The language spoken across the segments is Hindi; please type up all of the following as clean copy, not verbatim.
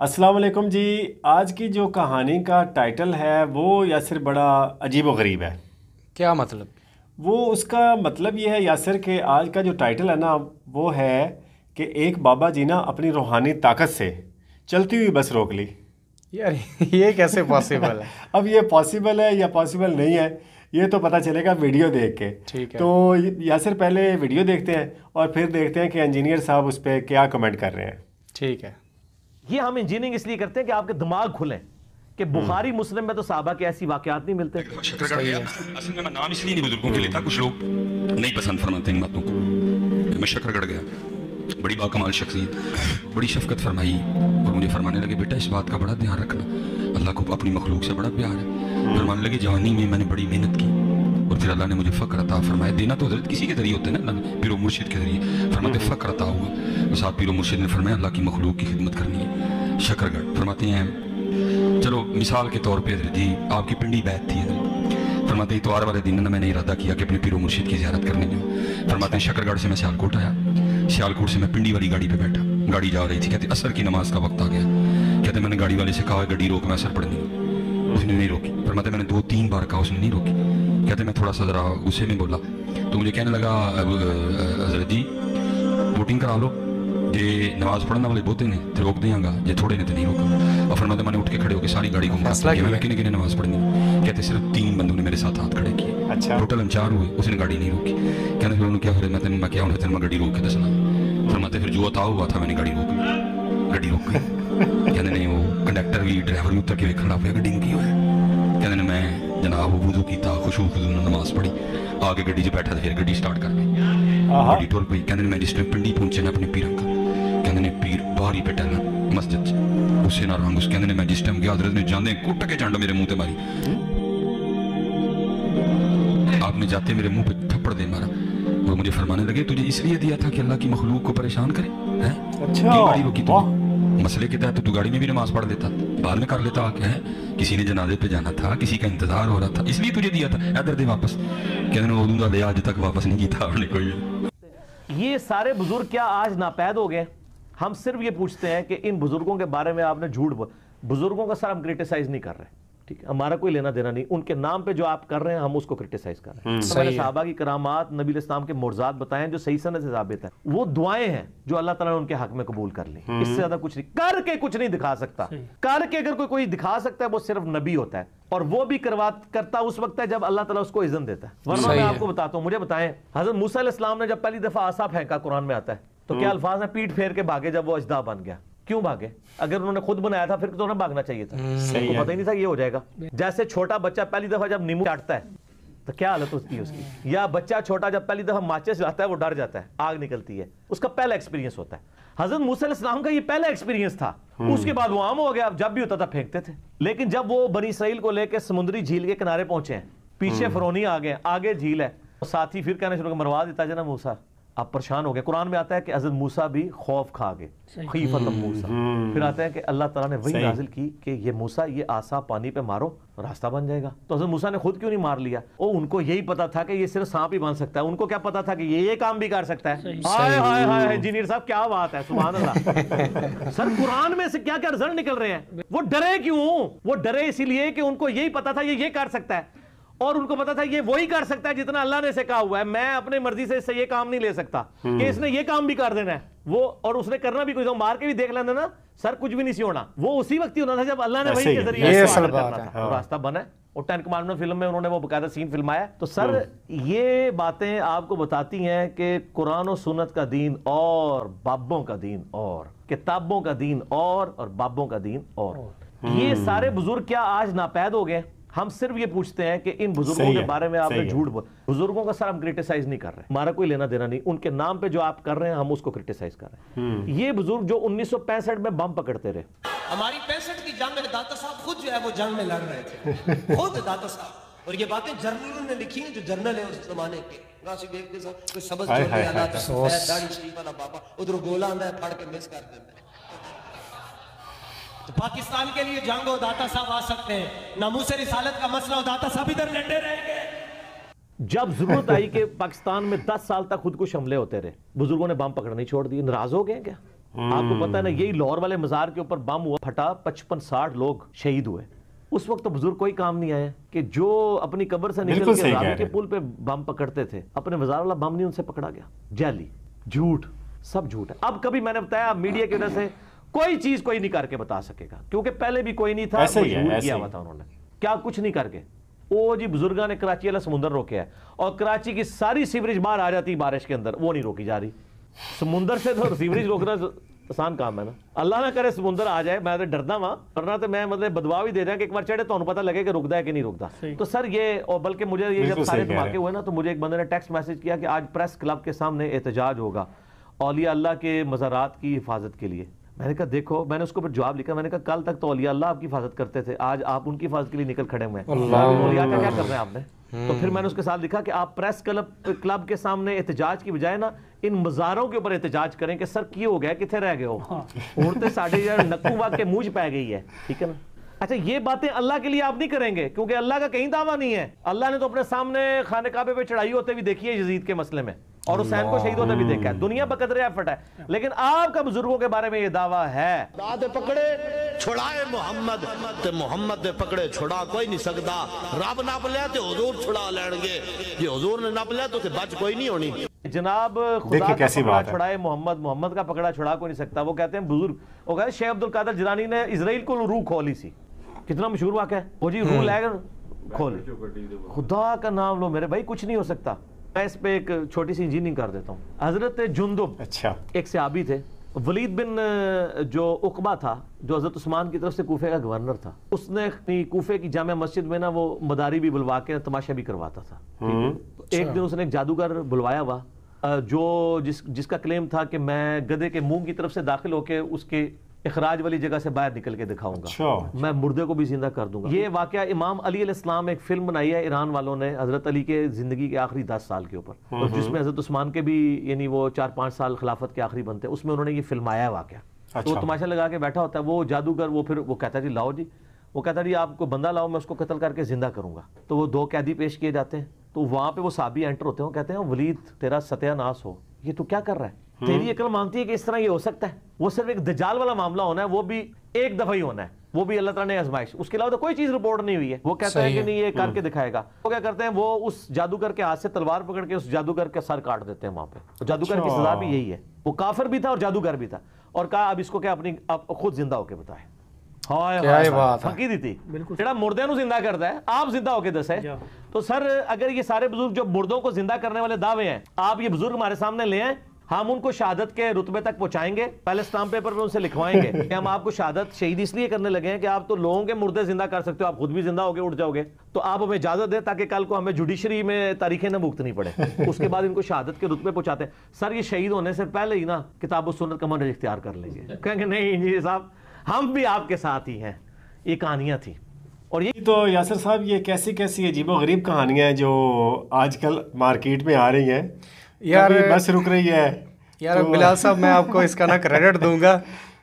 अस्सलाम वालेकुम जी। आज की जो कहानी का टाइटल है वो यासिर बड़ा अजीब व गरीब है। क्या मतलब? वो उसका मतलब ये है यासिर कि आज का जो टाइटल है ना वो है कि एक बाबा जी ना अपनी रूहानी ताकत से चलती हुई बस रोक ली। यार ये कैसे पॉसिबल है? अब ये पॉसिबल है या पॉसिबल नहीं है ये तो पता चलेगा वीडियो देख के। ठीक है। तो यासिर पहले वीडियो देखते हैं और फिर देखते हैं कि इंजीनियर साहब उस पर क्या कमेंट कर रहे हैं। ठीक है। ये हम इंजीनियरिंग इसलिए करते हैं कि आपके दिमाग खुलें कि बुखारी मुस्लिम में तो साहबा के ऐसी वाकयात नहीं मिलते। शक्कर कर गया। असल में मैं नाम इसलिए नहीं बुजुर्गों के लेता, कुछ लोग नहीं पसंद फरमाते इन बातों को। मैं शक्कर गड़ गया, बड़ी बाकमाल शख्सियत, बड़ी शफकत फरमाई और मुझे फरमाने लगे बेटा इस बात का बड़ा ध्यान रखना, अल्लाह को अपनी मखलूक से बड़ा प्यार है। फरमाने लगे जवानी में मैंने बड़ी मेहनत की और फिर अल्लाह ने मुझे फ़क्र अता फरमाया। देना तो हजरत किसी के जरिए होते हैं ना, पीरो मुर्शिद के जरिए। फरमाते फ़क्र अता हुआ और साथ पीरो मुर्शिद ने फरमाया अल्लाह की मखलूक की खिदमत करनी है। शकरगढ़ फरमाते हैं, चलो मिसाल के तौर पे जी आपकी पिंडी बैत थी फरमाते इतवार वाले दिन ना मैंने इरादा किया कि अपने पीरो मुर्शिद की ज़ियारत करने जाऊँ। फरमाते हैं शकरगढ़ से मैं सियालकोट आया, सियालकोट से मैं पिंडी वाली गाड़ी पे बैठा, गाड़ी जा रही थी, कहते असर की नमाज का वक्त आ गया। कहते मैंने गाड़ी वाले से कहा गाड़ी रोक, मैं असर पढ़नी, उसने नहीं रोकी। फरमाते मैंने 2-3 बार कहा, उसने नहीं रोकी। कहते मैं थोड़ा सा ज़रा गुस्से में बोला तो मुझे कहने लगा हजरत जी वोटिंग करा लो, जे नमाज पढ़ने वाले बहुते ने तो रोक देंगा, जे थोड़े ने तो नहीं रोका। और फरमाते मैंने उठ के खड़े होकर सारी गाड़ी को फैसला किया मैं किन्ने नमाज पढ़नी। कहते सिर्फ 3 बंदों ने मेरे साथ हाथ खड़े किए। अच्छा। टोटल हम 4 हुए, उसने गाड़ी नहीं रोकी। कहते फिर उन्होंने क्या फिर मैं क्या उन्हें मैं गाड़ी रोक के दसना। फरमाते फिर जो अता हुआ था मैंने गाड़ी रोक ली, गाड़ी रोक गई। कहते नहीं वो कंडक्टर भी ड्राइवर भी उतर के खड़ा पे गड्डी की हुआ। कहते मैं जनाब वुजू किया, खुशबू नमाज पढ़ी, आगे गड्डी से बैठा तो फिर गड्डी स्टार्ट कर दी, गड्डी टुर पई। कहते मैं जिस टाइम पिंडी पहुंचे ना अपने पीर का, कहते ने पीर बाहर ही बैठा ना मस्जिद च उसे ना रंग उस। कहते मैं जिस टाइम गया हजरत ने जाने कुट के चंड मेरे मुंह पे मारी, आपने जाते मेरे मुंह पे थप्पड़ दे मारा और मुझे फरमाने लगे तुझे इसलिए दिया था कि अल्लाह की मखलूक को परेशान करे हैं? अच्छा, क्यों गाड़ी रोकी तूने? मसले के तहत तो तू गाड़ी में भी नमाज पढ़ लेता, बाद में कर लेता। क्या है किसी ने जनाजे पे जाना था, किसी का इंतजार हो रहा था, इसलिए तुझे दिया था, इधर दे वापस। कहते ना उदू दे आज तक वापस नहीं किया आपने कोई। ये सारे बुजुर्ग क्या आज नापैद हो गए? हम सिर्फ ये पूछते हैं कि इन बुजुर्गों के बारे में आपने झूठ बुजुर्गों का सर हम क्रिटिसाइज नहीं कर रहे, ठीक है, हमारा कोई लेना देना नहीं, उनके नाम पे जो आप कर रहे हैं हम उसको क्रिटिसाइज कर रहे हैं। हमारे साहबा की करामात, नबी इस्लाम के मुर्जात बताएं जो सही सनद से साबित है, वो दुआएं हैं जो अल्लाह ताला ने उनके हक में कबूल कर ली। इससे ज्यादा कुछ नहीं करके कुछ नहीं दिखा सकता। करके अगर कोई दिखा सकता है वो सिर्फ नबी होता है, और वो भी करता उस वक्त है जब अल्लाह ताला उसको इज़्ज़त देता है। वरना मैं आपको बताता हूं, मुझे बताएं हजरत मूसा अलैहिस्सलाम ने जब पहली दफा आसा फेंका, कुरान में आता है, तो क्या अल्फाज है, पीठ फेर के भागे जब वो अजदा बन गया। क्यों भागे? अगर उन्होंने खुद बनाया था फिर तो उन्हें भागना चाहिए था, उनको पता ही नहीं था ये हो जाएगा। जैसे छोटा बच्चा पहली दफा जब नींबू चाटता है तो क्या हालत होती है उसकी, या बच्चा छोटा जब पहली दफा माचिस लाता है वो डर जाता है, आग निकलती है, उसका पहला एक्सपीरियंस होता है। हजरत मूसा अलैहिस्सलाम का ये पहला एक्सपीरियंस था, उसके बाद वो आम हो गया, जब भी होता था फेंकते थे। लेकिन जब वो बनी इसराइल को लेकर समुद्री झील के किनारे पहुंचे हैं, पीछे फरौनी आ गए, आगे झील है, साथ ही फिर कहने शुरू कर मरवा देता जना मूसा, आप परेशान हो गए। कुरान में आता है कि हज़रत मूसा भी खौफ खा गए, खीफत मूसा। फिर आता है कि अल्लाह ताला ने वही नाजिल की कि ये मूसा ये आसा पानी पे मारो रास्ता बन जाएगा। तो हज़रत मूसा ने खुद क्यों नहीं मार लिया? ओ उनको यही पता था कि ये सिर्फ सांप ही बन सकता है, उनको क्या पता था कि ये काम भी कर सकता है। हाय हाय हाय इंजीनियर साहब क्या बात है, सुभान अल्लाह। सर कुरान में से क्या क्या रिजल्ट निकल रहे हैं। वो डरे क्यों? वो डरे इसीलिए कि उनको यही पता था ये कर सकता है, और उनको पता था ये वही कर सकता है जितना अल्लाह ने इसे कहा हुआ है। मैं अपने मर्जी से इससे ये काम नहीं ले सकता कि इसने ये काम भी कर देना है वो, और उसने करना भी कुछ, मार के भी देख लेना ना सर, कुछ भी नहीं सी होना। वो उसी वक्त ही होना था जब अल्लाह ने वही के जरिए रास्ता बना है। और 10 कमांडमेंट फिल्म में उन्होंने वो बकायदा सीन फिल्माया। तो सर ये बातें आपको बताती हैं कि कुरान और सुन्नत का दीन और बाबों का दीन और किताबों का दीन और बाबों का दीन और ये सारे बुजुर्ग क्या आज नापैद हो गए? हम सिर्फ ये पूछते हैं कि इन बुजुर्गों के बारे में आपने झूठ बुजुर्गों का सर हम क्रिटिसाइज नहीं कर रहे, हमारा कोई लेना देना नहीं, उनके नाम पे जो आप कर रहे हैं हम उसको क्रिटिसाइज कर रहे हैं। ये बुजुर्ग जो 1965 में बम पकड़ते रहे, हमारी 65 की जंग में दाता साहब खुद जो है वो जंग में लड़ रहे थे, खुद दाता साहब। और ये बातें जर्नलों ने लिखी हैं जो जर्नल है उस जमाने के। कोई सबक दाढ़ी शरीफ वाला बाबा उधर गोला आंदा है, फाड़ के मिस कर देता है। तो पाकिस्तान के लिए जंग हो दाता साहब आ सकते हैं, नामूस रिसालत का मसला हो दाता साहब इधर डटे रहेंगे। जब जरूरत आई कि पाकिस्तान में 10 साल तक खुदकुश हमले होते रहे, बुजुर्गों ने बम पकड़ने छोड़ दिए, नाराज हो गए क्या? आपको पता है ना, यही लाहौर वाले मजार के ऊपर बम हुआ, फटा, 55-60 लोग शहीद हुए। उस वक्त तो बुजुर्ग कोई काम नहीं आया कि जो अपनी कब्र से निकल के रावी के पुल पे बम पकड़ते थे, अपने मजार वाला बम नहीं उनसे पकड़ा गया। जाली, झूठ, सब झूठ है। अब कभी मैंने बताया, मीडिया की वजह से कोई चीज कोई नहीं करके बता सकेगा, क्योंकि पहले भी कोई नहीं था, ऐसे ही है, किया हुआ था उन्होंने, क्या कुछ नहीं करके। वो जी बुजुर्गा ने कराची वाला समुंदर रोके है, और कराची की सारी सीवरेज बाहर आ जाती बारिश के अंदर, वो नहीं रोकी जा रही। समुंदर से तो सीवरेज रोकना आसान काम है ना, अल्लाह ना करे समुंदर आ जाए, मैं तो डरदा वहां, वरना तो मैं मतलब बदवा भी दे रहा कि एक बार चढ़े तो पता लगे कि रुकदा है कि नहीं रुकदा। तो सर ये, और बल्कि मुझे ये जब सारे धमाके हुए ना, तो मुझे एक बंदे ने टेक्स्ट मैसेज किया कि आज प्रेस क्लब के सामने एहतजाज होगा औलिया अल्लाह के मज़ारात की हिफाजत के लिए। मैंने कहा देखो, मैंने उसको फिर जवाब लिखा, मैंने कहा कल तक तो औलिया अल्लाह आपकी हिफाजत करते थे, आज आप उनकी हिफाजत के लिए निकल खड़े हुए हैं, औलिया का क्या कर रहे हैं आपने। तो फिर मैंने उसके साथ लिखा कि आप प्रेस क्लब के सामने एहतजाज की बजाय ना इन मज़ारों के ऊपर एहतजाज करें कि सर की हो गया, कितने रह गए हो, उड़ते साढ़े यार नक्कू के मुंह पै गई है, ठीक है ना। अच्छा, ये बातें अल्लाह के लिए आप नहीं करेंगे, क्योंकि अल्लाह का कहीं दावा नहीं है। अल्लाह ने तो अपने सामने खाने काबे पे चढ़ाई होते भी देखी है यजीद के मसले में, और हुसैन को शहीद होते भी देखा है। दुनिया बकदरे एफर्ट है, लेकिन आपका बुजुर्गों के बारे में ये दावा है। दादे पकड़े छुड़ाए मोहम्मद ते मोहम्मद दे पकड़े छुड़ा कोई नहीं सकता। रब नप लिया तो हुजूर छुड़ा लेंगे, जे हुजूर ने नप लिया तो बच कोई नहीं होनी। जनाब खुदा का पकड़ा छुड़ाए मोहम्मद, मोहम्मद का पकड़ा छुड़ा कोई नहीं सकता। वो कहते हैं बुजुर्ग, वो कहते हैं शेख अब्दुल कादिर जिलानी ने इजराइल को रूह खोली सी, कितना मशहूर वाक़या है वो जी, रूह लेकर खोली। खुदा का नाम लो मेरे भाई, कुछ नहीं हो सकता। मैं इस पे एक छोटी सी इंजीनियरिंग कर देता हूँ। हजरत जुंदुब, अच्छा, एक सहाबी थे, वलीद बिन जो उकबा था, जो हजरत उस्मान की तरफ से कूफे का गवर्नर था, उसने कूफे की जामिया मस्जिद में ना वो मदारी भी बुलवा के तमाशा भी करवाता था। तो एक दिन उसने एक जादूगर बुलवाया हुआ, जो जिसका क्लेम था कि मैं गधे के मुंह की तरफ से दाखिल होके उसके इखराज वाली जगह से बाहर निकल के दिखाऊंगा, मैं मुर्दे को भी जिंदा कर दूंगा। ये वाकया इमाम अली अलैहिस्सलाम, एक फिल्म बनाई है ईरान वालों ने हजरत अली के जिंदगी के आखिरी 10 साल के ऊपर, और जिसमें हजरत उस्मान के भी यानी वो 4-5 साल खिलाफत के आखिरी बनते हैं, उसमें उन्होंने ये फिल्माया है वाकया। तो वो तमाशा लगा के बैठा होता है वो जादूगर, वो फिर वो कहता है जी लाओ जी, वो कहता है जी आपको बंदा लाओ, मैं उसको कत्ल करके जिंदा करूंगा। तो वो 2 कैदी पेश किए जाते हैं, तो वहां पे वो साहबी एंटर होते हैं, कहते हैं वलीद तेरा सत्यानाश हो, ये तू क्या कर रहा है, तेरी अकल मानती है कि इस तरह ये हो सकता है। वो सिर्फ एक दज्जाल वाला मामला होना है, वो भी एक दफा ही होना है, वो भी अल्लाह ताला ने आजमाइश, उसके अलावा तो कोई चीज रिपोर्ट नहीं हुई है। वो कहता है कि नहीं ये करके दिखाएगा। वो क्या करते हैं, वो उस जादूगर के हाथ से तलवार पकड़ के उस जादूगर का सर काट देते हैं वहां पे। तो जादूगर की सजा भी यही है, वो काफिर भी था और जादूगर भी था, और कहा अब इसको क्या अपनी खुद जिंदा होके बताए। मुर्दे जिंदा करता है, आप जिंदा होके दसे। तो सर अगर ये सारे बुजुर्ग जो मुर्दों को जिंदा करने वाले दावे हैं, आप ये बुजुर्ग हमारे सामने ले आए, हम उनको शहादत के रुतबे तक पहुंचाएंगे, पहले स्टाम्प पेपर पे उनसे लिखवाएंगे कि हम आपको शहादत शहीद इसलिए करने लगे हैं कि आप तो लोगों के मुर्दे जिंदा कर सकते हो, आप खुद भी जिंदा होगे, उठ जाओगे, तो आप हमें इजाजत दें ताकि कल को हमें जुडिशरी में तारीखें न भुगतनी पड़े। उसके बाद इनको शहादत के रुतबे पहुंचाते हैं। सर ये शहीद होने से पहले ही ना किताब सुन्नत का मनहज इख्तियार कर लेंगे, कहेंगे नहीं इंजीनियर साहब हम भी आपके साथ ही हैं। ये कहानियां थी। और ये तो यासर साहब, ये कैसी कैसी अजीबो-गरीब कहानियां हैं जो आजकल मार्केट में आ रही हैं यार, बस रुक रही है यार। तो बिलाल साहब मैं आपको इसका ना क्रेडिट दूंगा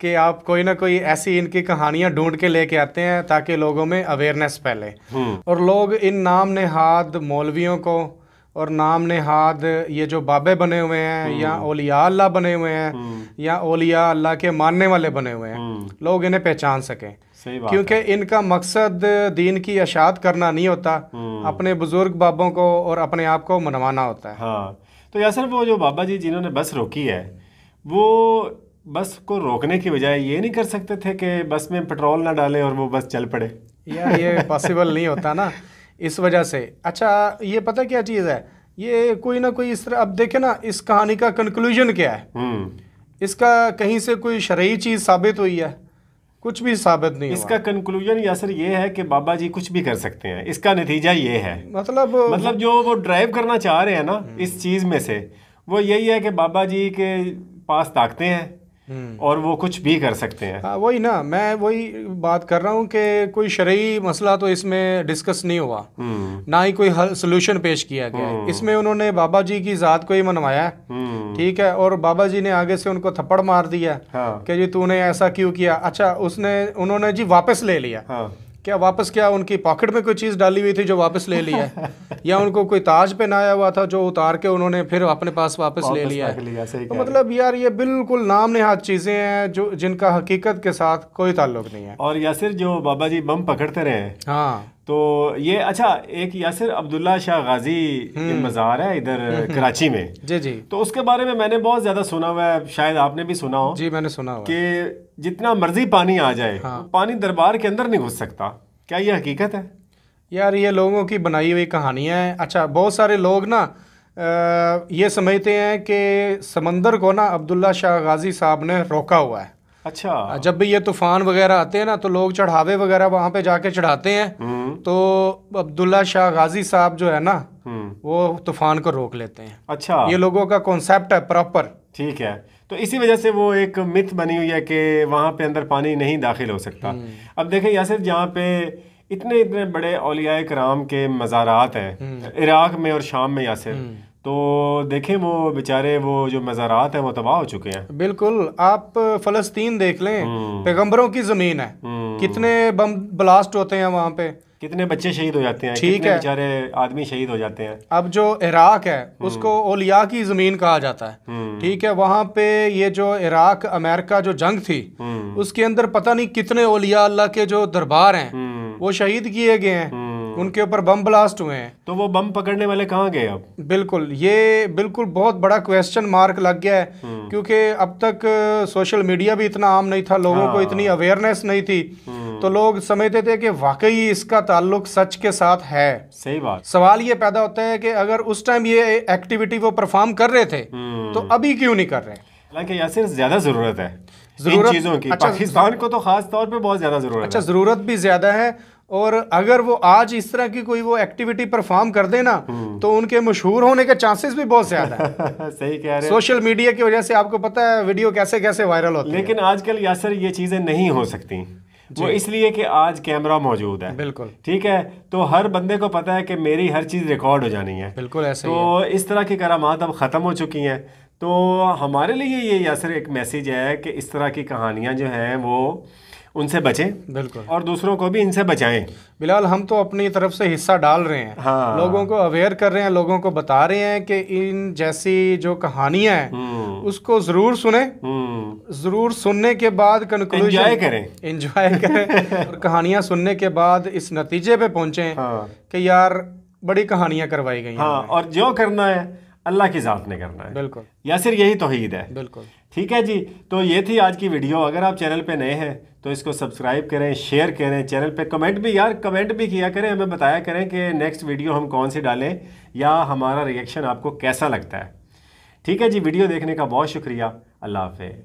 कि आप कोई ना कोई ऐसी इनकी कहानियां ढूंढ के लेके आते हैं ताकि लोगों में अवेयरनेस फैले, और लोग इन नाम नेहाद मौलवियों को और नाम नेहाद ये जो बाबे बने हुए हैं या औलिया अल्लाह बने हुए हैं या औलिया अल्लाह के मानने वाले बने हुए हैं, लोग इन्हें पहचान सकें, क्योंकि इनका मकसद दीन की अशात करना नहीं होता, अपने बुजुर्ग बाबों को और अपने आप को मनवाना होता है। हाँ, तो यासर वो जो बाबा जी जिन्होंने बस रोकी है, वो बस को रोकने की बजाय ये नहीं कर सकते थे कि बस में पेट्रोल ना डालें और वो बस चल पड़े? यार ये पॉसिबल नहीं होता ना, इस वजह से। अच्छा ये पता क्या चीज़ है, ये कोई ना कोई इस तरह, अब देखे ना इस कहानी का कंक्लूजन क्या है, इसका कहीं से कोई शरई चीज़ साबित हुई है? कुछ भी साबित नहीं। इसका कंक्लूजन यासर ये है कि बाबा जी कुछ भी कर सकते हैं, इसका नतीजा ये है। मतलब जो वो ड्राइव करना चाह रहे हैं ना इस चीज़ में से, वो यही है कि बाबा जी के पास ताकतें हैं और वो कुछ भी कर सकते हैं। हाँ वही ना, मैं वही बात कर रहा हूँ कि कोई शरई मसला तो इसमें डिस्कस नहीं हुआ, ना ही कोई सोल्यूशन पेश किया गया। इसमें उन्होंने बाबा जी की ज़ात को ही मनवाया है, ठीक है, और बाबा जी ने आगे से उनको थप्पड़ मार दिया कि जी तूने ऐसा क्यों किया। अच्छा उन्होंने जी वापस ले लिया क्या वापस, क्या उनकी पॉकेट में कोई चीज़ डाली हुई थी जो वापस ले लिया है या उनको कोई ताज पहनाया हुआ था जो उतार के उन्होंने फिर अपने पास वापस ले लिया है। तो मतलब यार ये बिल्कुल नाम नेहाद चीज़ें हैं जो जिनका हकीकत के साथ कोई ताल्लुक नहीं है। और यासिर जो बाबा जी बम पकड़ते रहे, हाँ, तो ये अच्छा, एक यासिर अब्दुल्ला शाह गाजी मज़ार है इधर कराची में, जी जी, तो उसके बारे में मैंने बहुत ज़्यादा सुना हुआ है, शायद आपने भी सुना हो। जी मैंने सुना हुआ कि जितना मर्जी पानी आ जाए, हाँ, पानी दरबार के अंदर नहीं घुस सकता। क्या ये हकीकत है? यार ये लोगों की बनाई हुई कहानियाँ हैं। अच्छा, बहुत सारे लोग ना ये समझते हैं कि समंदर को ना अब्दुल्ला शाह गाजी साहब ने रोका हुआ है। अच्छा, जब भी ये तूफान वगैरह आते हैं ना तो लोग चढ़ावे वगैरह वहाँ पे जाके चढ़ाते हैं, तो अब्दुल्ला शाह गाजी साहब जो है ना वो तूफान को रोक लेते हैं। अच्छा, ये लोगों का कॉन्सेप्ट है प्रॉपर। ठीक है, तो इसी वजह से वो एक मिथ बनी हुई है कि वहाँ पे अंदर पानी नहीं दाखिल हो सकता। अब देखें यासिर, जहाँ पे इतने इतने बड़े औलियाए कराम के मज़ारात हैं इराक में और शाम में यासिर, तो देखें वो बेचारे वो जो मज़ारात हैं वो तबाह हो चुके हैं। बिल्कुल, आप फ़लस्तीन देख लें, पैगंबरों की ज़मीन है, कितने बम ब्लास्ट होते हैं वहाँ पे, कितने बच्चे शहीद हो जाते हैं, ठीक कितने है, बेचारे आदमी शहीद हो जाते हैं। अब जो इराक है उसको औलिया की ज़मीन कहा जाता है, ठीक है, वहाँ पे ये जो इराक अमेरिका जो जंग थी उसके अंदर पता नहीं कितने औलिया अल्लाह के जो दरबार हैं वो शहीद किए गए हैं, उनके ऊपर बम ब्लास्ट हुए हैं। तो वो बम पकड़ने वाले कहाँ गए अब? बिल्कुल, ये बिल्कुल बहुत बड़ा क्वेश्चन मार्क लग गया है, क्योंकि अब तक सोशल मीडिया भी इतना आम नहीं था, लोगों को इतनी अवेयरनेस नहीं थी, तो लोग समझते थे कि वाकई इसका ताल्लुक सच के साथ है। सही बात। सवाल ये पैदा होता है कि अगर उस टाइम ये एक्टिविटी वो परफॉर्म कर रहे थे तो अभी क्यों नहीं कर रहे? हालांकि यासिर ज्यादा जरूरत है इन चीजों की। अच्छा, पाकिस्तान को तो खास तौर पे बहुत ज्यादा जरूरत है। अच्छा, जरूरत भी ज्यादा है, और अगर वो आज इस तरह की कोई वो एक्टिविटी परफॉर्म कर देना तो उनके मशहूर होने के चांसेस भी बहुत ज्यादा है। सही कह रहे हैं। सोशल मीडिया की वजह से आपको पता है वीडियो कैसे कैसे वायरल होती है। लेकिन आजकल यासर ये चीजें नहीं हो सकती, वो इसलिए कि आज कैमरा मौजूद है। बिल्कुल, ठीक है, तो हर बंदे को पता है कि मेरी हर चीज रिकॉर्ड हो जानी है। बिल्कुल ऐसे तो इस तरह की करामात अब खत्म हो चुकी हैं। तो हमारे लिए ये यासर एक मैसेज है कि इस तरह की कहानियां जो हैं वो उनसे बचें। बिल्कुल, और दूसरों को भी इनसे बचाएं। बिलाल, हम तो अपनी तरफ से हिस्सा डाल रहे हैं। हाँ। लोगों को अवेयर कर रहे हैं, लोगों को बता रहे हैं कि इन जैसी जो कहानियां हैं उसको जरूर सुने, जरूर सुनने के बाद कंक्लूजन एंजॉय करें और कहानियां सुनने के बाद इस नतीजे पे पहुंचे कि यार बड़ी कहानियां करवाई गई हैं। हाँ, और जो करना है अल्लाह की ज़ात ने करना है। बिल्कुल, यासिर यही तौहीद है। बिल्कुल, ठीक है जी। तो ये थी आज की वीडियो। अगर आप चैनल पे नए हैं तो इसको सब्सक्राइब करें, शेयर करें, चैनल पे कमेंट भी किया करें, हमें बताया करें कि नेक्स्ट वीडियो हम कौन सी डालें या हमारा रिएक्शन आपको कैसा लगता है। ठीक है जी, वीडियो देखने का बहुत शुक्रिया। अल्लाह हाफिज़।